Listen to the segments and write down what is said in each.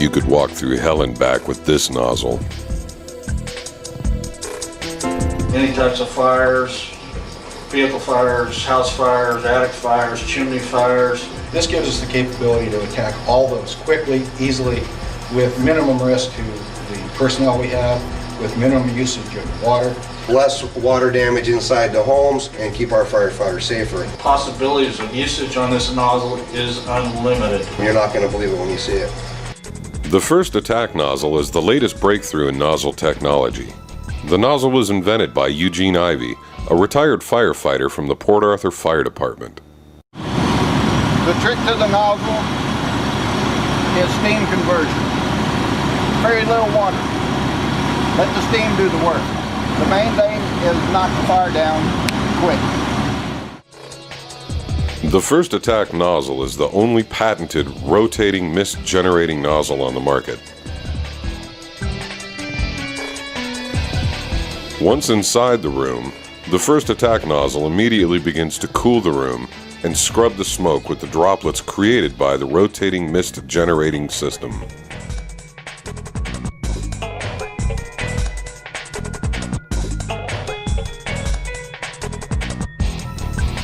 You could walk through hell and back with this nozzle. Any types of fires, vehicle fires, house fires, attic fires, chimney fires. This gives us the capability to attack all those quickly, easily, with minimum risk to the personnel we have, with minimum usage of water. Less water damage inside the homes and keep our firefighters safer. Possibilities of usage on this nozzle is unlimited. You're not going to believe it when you see it. The First Attack nozzle is the latest breakthrough in nozzle technology. The nozzle was invented by Eugene Ivey, a retired firefighter from the Port Arthur Fire Department. The trick to the nozzle is steam conversion. Very little water. Let the steam do the work. The main thing is knock the fire down quick. The First Attack nozzle is the only patented rotating mist-generating nozzle on the market. Once inside the room, the First Attack nozzle immediately begins to cool the room and scrub the smoke with the droplets created by the rotating mist-generating system.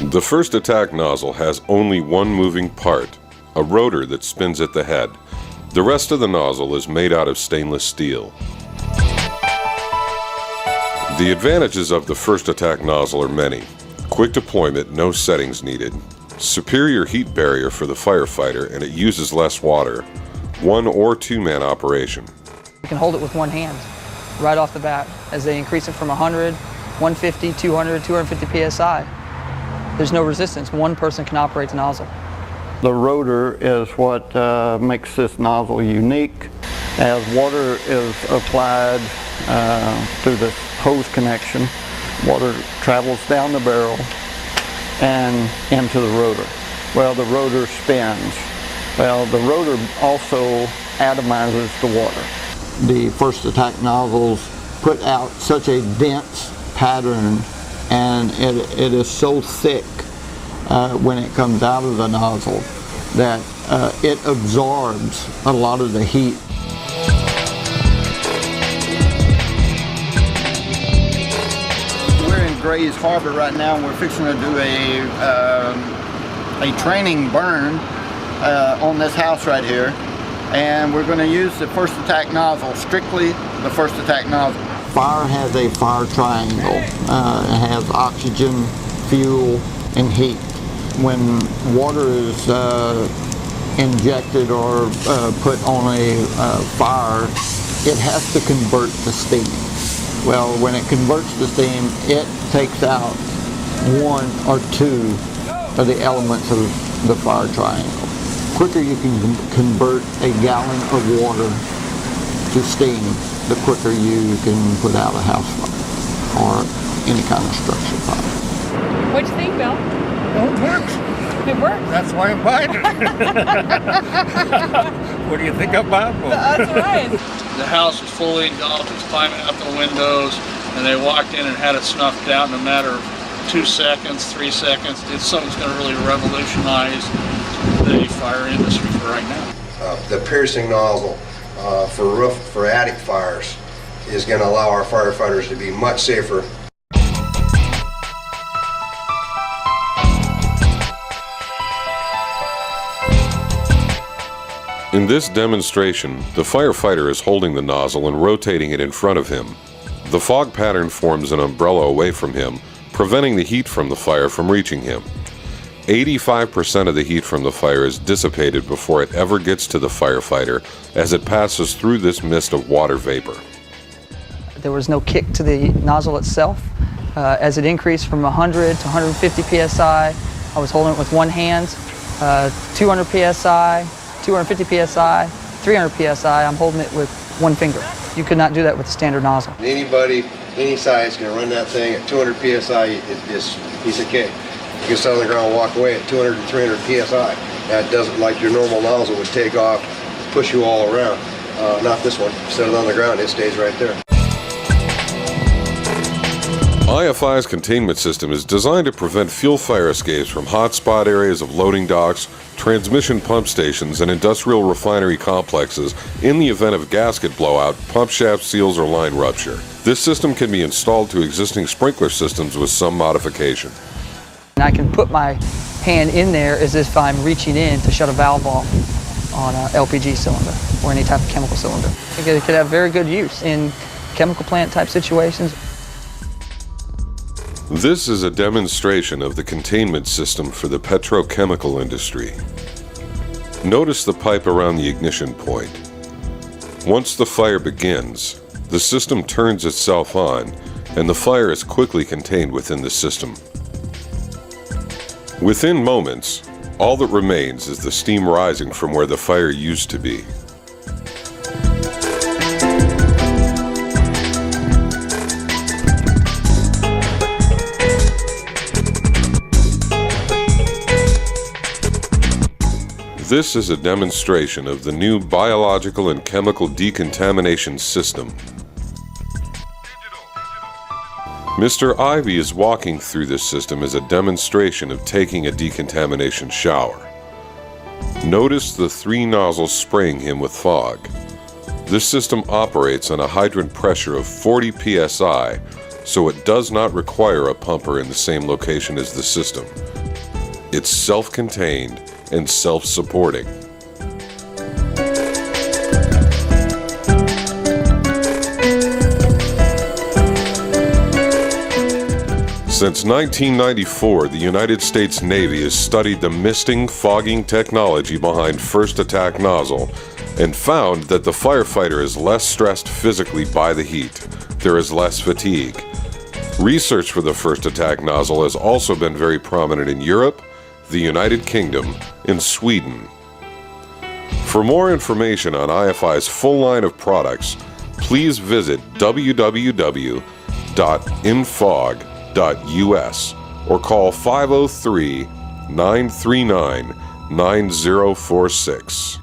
The First Attack nozzle has only one moving part, a rotor that spins at the head. The rest of the nozzle is made out of stainless steel. The advantages of the First Attack nozzle are many. Quick deployment, no settings needed. Superior heat barrier for the firefighter, and it uses less water. 1 or 2-man operation. You can hold it with one hand right off the bat as they increase it from 100, 150, 200, 250 psi. There's no resistance. One person can operate the nozzle. The rotor is what makes this nozzle unique. As water is applied through the hose connection, water travels down the barrel and into the rotor. Well, the rotor spins. Well, the rotor also atomizes the water. The First Attack nozzles put out such a dense pattern, and it is so thick when it comes out of the nozzle that it absorbs a lot of the heat. We're in Grays Harbor right now, and we're fixing to do a training burn on this house right here, and we're going to use the First Attack nozzle, strictly the First Attack nozzle. Fire has a fire triangle. It has oxygen, fuel, and heat. When water is injected or put on a fire, it has to convert to steam. Well, when it converts to steam, it takes out 1 or 2 of the elements of the fire triangle. The quicker you can convert a gallon of water to steam, the quicker you can put out a house fire or any kind of structure fire. What'd you think, Bill? Well, it works. It works. That's why I'm buying it. What do you think I'm buying for? That's right. The house was fully engulfed, it was climbing out the windows, and they walked in and had it snuffed out in a matter of 2 seconds, 3 seconds. It's something that's going to really revolutionize the fire industry for right now. The piercing nozzle for attic fires is going to allow our firefighters to be much safer. In this demonstration, the firefighter is holding the nozzle and rotating it in front of him. The fog pattern forms an umbrella away from him, preventing the heat from the fire from reaching him. 85% of the heat from the fire is dissipated before it ever gets to the firefighter, as it passes through this mist of water vapor. There was no kick to the nozzle itself. As it increased from 100 to 150 psi, I was holding it with one hand. 200 psi, 250 psi, 300 psi, I'm holding it with one finger. You could not do that with a standard nozzle. Anybody, any size, can run that thing at 200 psi. It's just a piece of cake. You can sit on the ground and walk away at 200 and 300 psi. That doesn't, like your normal nozzle would take off, push you all around. Not this one. Set it on the ground, it stays right there. IFI's containment system is designed to prevent fuel fire escapes from hotspot areas of loading docks, transmission pump stations, and industrial refinery complexes in the event of gasket blowout, pump shaft seals, or line rupture. This system can be installed to existing sprinkler systems with some modification. And I can put my hand in there as if I'm reaching in to shut a valve off on an LPG cylinder or any type of chemical cylinder. It could have very good use in chemical plant type situations. This is a demonstration of the containment system for the petrochemical industry. Notice the pipe around the ignition point. Once the fire begins, the system turns itself on and the fire is quickly contained within the system. Within moments, all that remains is the steam rising from where the fire used to be. This is a demonstration of the new biological and chemical decontamination system. Mr. Ivy is walking through this system as a demonstration of taking a decontamination shower. Notice the 3 nozzles spraying him with fog. This system operates on a hydrant pressure of 40 psi, so it does not require a pumper in the same location as the system. It's self-contained and self-supporting. Since 1994, the United States Navy has studied the misting, fogging technology behind First Attack nozzle and found that the firefighter is less stressed physically by the heat. There is less fatigue. Research for the First Attack nozzle has also been very prominent in Europe, the United Kingdom, and Sweden. For more information on IFI's full line of products, please visit www.infog.us or call 503-939-9046.